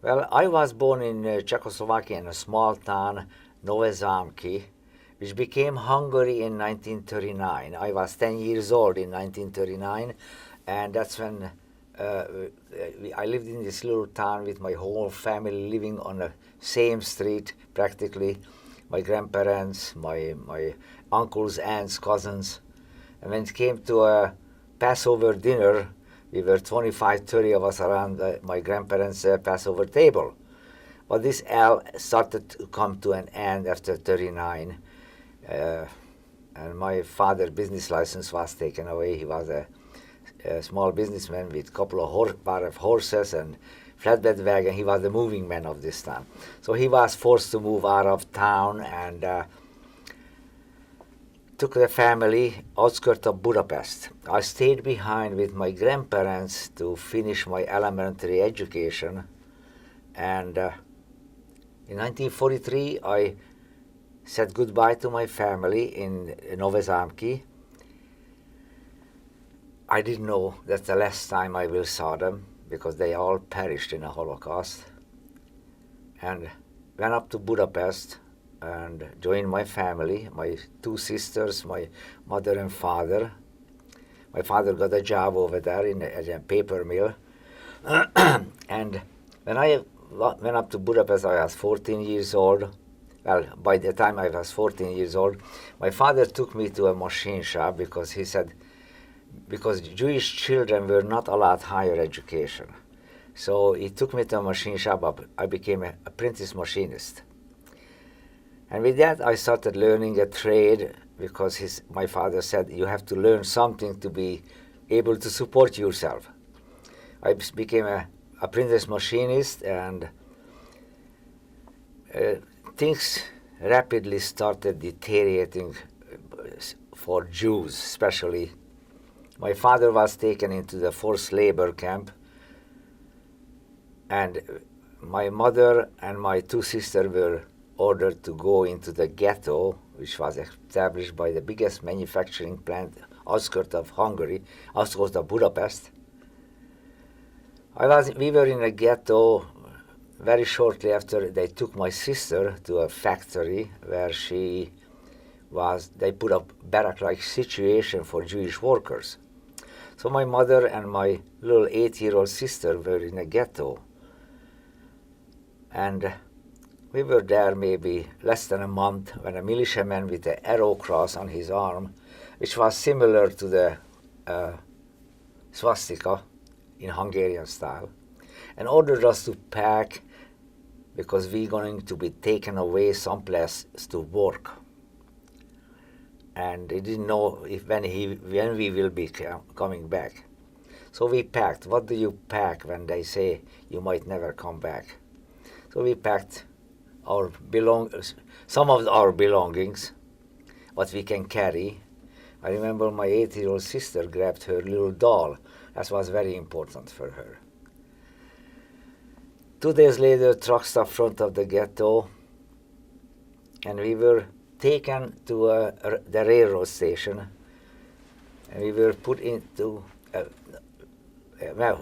Well, I was born in Czechoslovakia in a small town, Nové Zámky, which became Hungary in 1939. I was 10 years old in 1939, and that's when uh, I lived in this little town with my whole family living on the same street practically. My grandparents, my uncles, aunts, cousins. And when it came to a Passover dinner, we were 25, 30 of us around my grandparents' Passover table. But this all started to come to an end after 39. Uh, and my father's business license was taken away. He was a small businessman with a couple of pair of horses and flatbed wagon. He was the moving man of this town. So he was forced to move out of town and took the family outskirts of Budapest. I stayed behind with my grandparents to finish my elementary education, and in 1943 I said goodbye to my family in Nové Zámky. I didn't know that's the last time I will saw them because they all perished in the Holocaust, and went up to Budapest and joined my family, my two sisters, my mother and father. My father got a job over there at a paper mill. And when I went up to Budapest, I was 14 years old. Well, by the time I was 14 years old, my father took me to a machine shop because he said, because Jewish children were not allowed higher education. So he took me to a machine shop. I became an apprentice machinist. And with that, I started learning a trade because my father said, you have to learn something to be able to support yourself. I became an apprentice machinist, and things rapidly started deteriorating for Jews, especially. My father was taken into the forced labor camp, and my mother and my two sisters were ordered to go into the ghetto, which was established by the biggest manufacturing plant outskirts of Hungary, outskirts of Budapest. We were in a ghetto very shortly after they took my sister to a factory where they put up barrack-like situation for Jewish workers. So my mother and my little 8-year-old sister were in a ghetto. And we were there maybe less than a month when a militiaman with an arrow cross on his arm, which was similar to the swastika in Hungarian style, and ordered us to pack because we were going to be taken away someplace to work. And he didn't know when we will be coming back. So we packed. What do you pack when they say you might never come back? So we packed some of our belongings, what we can carry. I remember my 8-year-old sister grabbed her little doll. That was very important for her. 2 days later, truck stopped front of the ghetto, and we were taken to the railroad station, and we were put into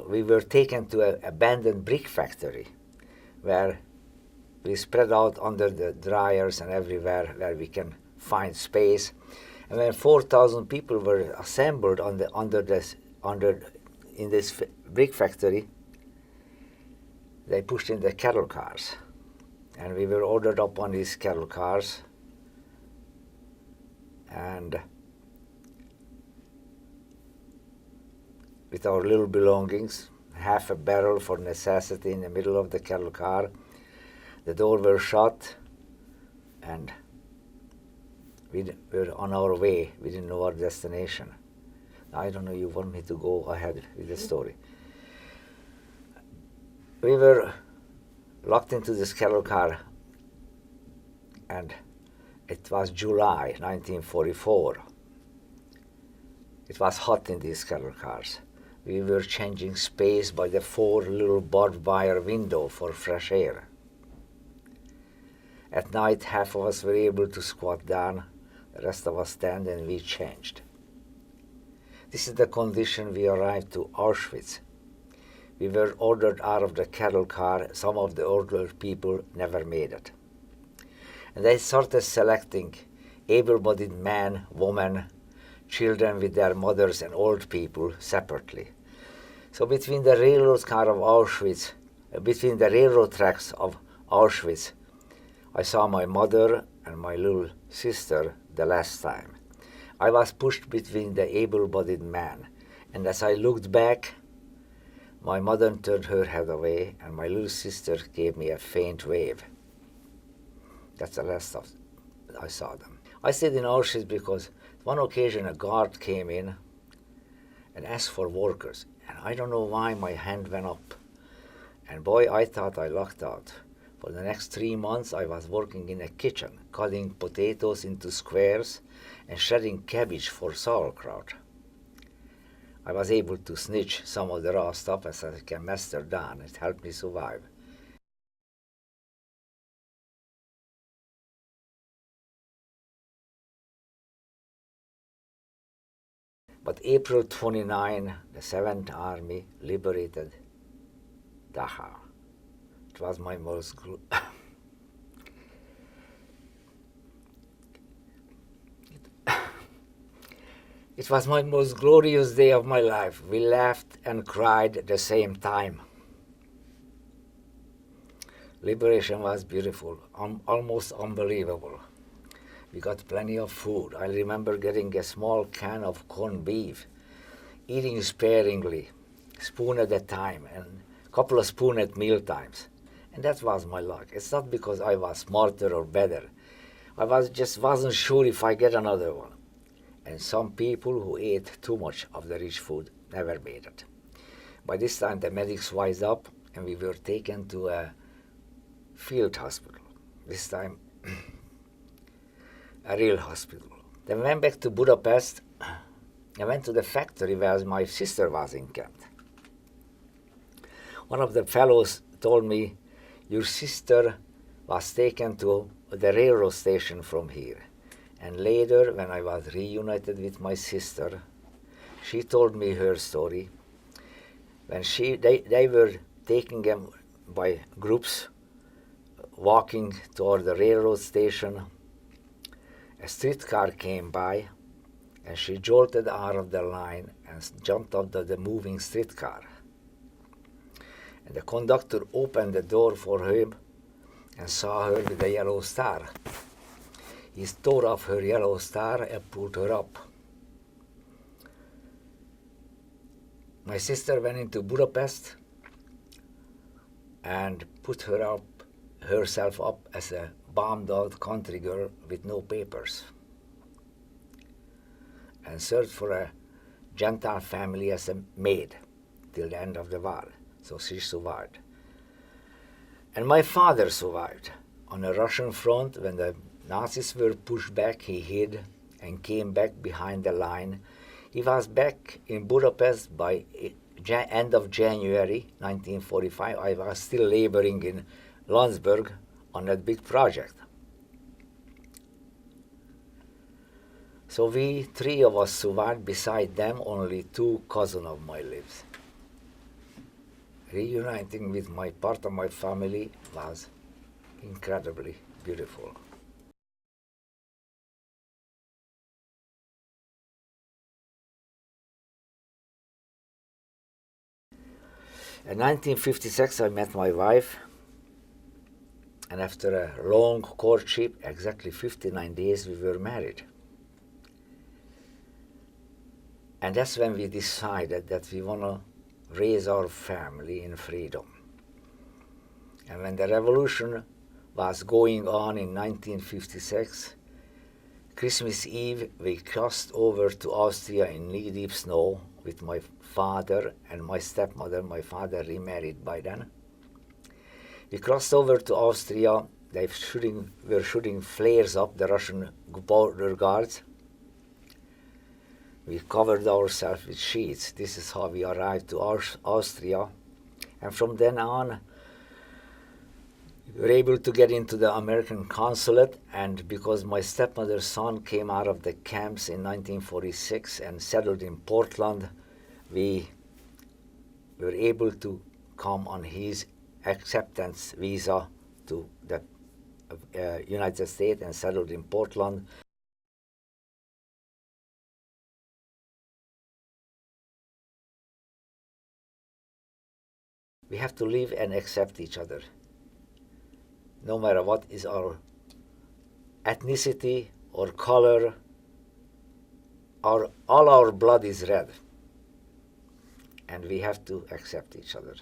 we were taken to an abandoned brick factory where we spread out under the dryers and everywhere where we can find space. And when 4,000 people were assembled in this brick factory, they pushed in the cattle cars, and we were ordered up on these cattle cars. And with our little belongings, half a barrel for necessity in the middle of the cattle car, the door were shut, and we were on our way. We didn't know our destination. I don't know, you want me to go ahead with the story. We were locked into this cattle car, and it was July 1944. It was hot in these cattle cars. We were changing space by the 4 little barbed wire window for fresh air. At night, half of us were able to squat down, the rest of us stand, and we changed. This is the condition we arrived to Auschwitz. we were ordered out of the cattle car. Some of the older people never made it. And they started selecting able-bodied men, women, children with their mothers, and old people separately. So between the railroad car of Auschwitz, between the railroad tracks of Auschwitz, I saw my mother and my little sister the last time. I was pushed between the able-bodied men, and as I looked back, my mother turned her head away, and my little sister gave me a faint wave. That's the last of I saw them. I stayed in Auschwitz because one occasion a guard came in and asked for workers, and I don't know why my hand went up. And boy, I thought I lucked out. For the next 3 months, I was working in a kitchen, cutting potatoes into squares and shredding cabbage for sauerkraut. I was able to snitch some of the raw stuff as I can master down. It helped me survive. But April 29, the 7th Army liberated Dachau. It was my most It was my most glorious day of my life. We laughed and cried at the same time. Liberation was beautiful, almost unbelievable. We got plenty of food. I remember getting a small can of corned beef, eating sparingly, spoon at a time, and a couple of spoons at meal times. And that was my luck. It's not because I was smarter or better. I just wasn't sure if I get another one. And some people who ate too much of the rich food never made it. By this time, the medics wised up, and we were taken to a field hospital. This time, a real hospital. Then we went back to Budapest. I went to the factory where my sister was encamped. One of the fellows told me, your sister was taken to the railroad station from here. And later, when I was reunited with my sister, she told me her story. When they were taking them by groups, walking toward the railroad station, a streetcar came by, and she jolted out of the line and jumped out of the moving streetcar. And the conductor opened the door for him and saw her with a yellow star. He tore off her yellow star and pulled her up. My sister went into Budapest and put herself up as a bombed-out country girl with no papers, and served for a Gentile family as a maid till the end of the war. So she survived. And my father survived. On the Russian front, when the Nazis were pushed back, he hid and came back behind the line. He was back in Budapest by end of January 1945. I was still laboring in Landsberg on that big project. So we, 3 of us survived. Beside them, only 2 cousins of mine lived. Reuniting with my part of my family was incredibly beautiful. In 1956, I met my wife, and after a long courtship, exactly 59 days, we were married. And that's when we decided that we want to raise our family in freedom. And when the revolution was going on in 1956, Christmas Eve, we crossed over to Austria in knee-deep snow with my father and my stepmother. My father remarried by then. We crossed over to Austria. They were shooting flares up, the Russian border guards. We covered ourselves with sheets. This is how we arrived to Austria. And from then on, we were able to get into the American consulate, and because my stepmother's son came out of the camps in 1946 and settled in Portland, we were able to come on his acceptance visa to the United States and settled in Portland. We have to live and accept each other, no matter what is our ethnicity or color. All our blood is red, and we have to accept each other.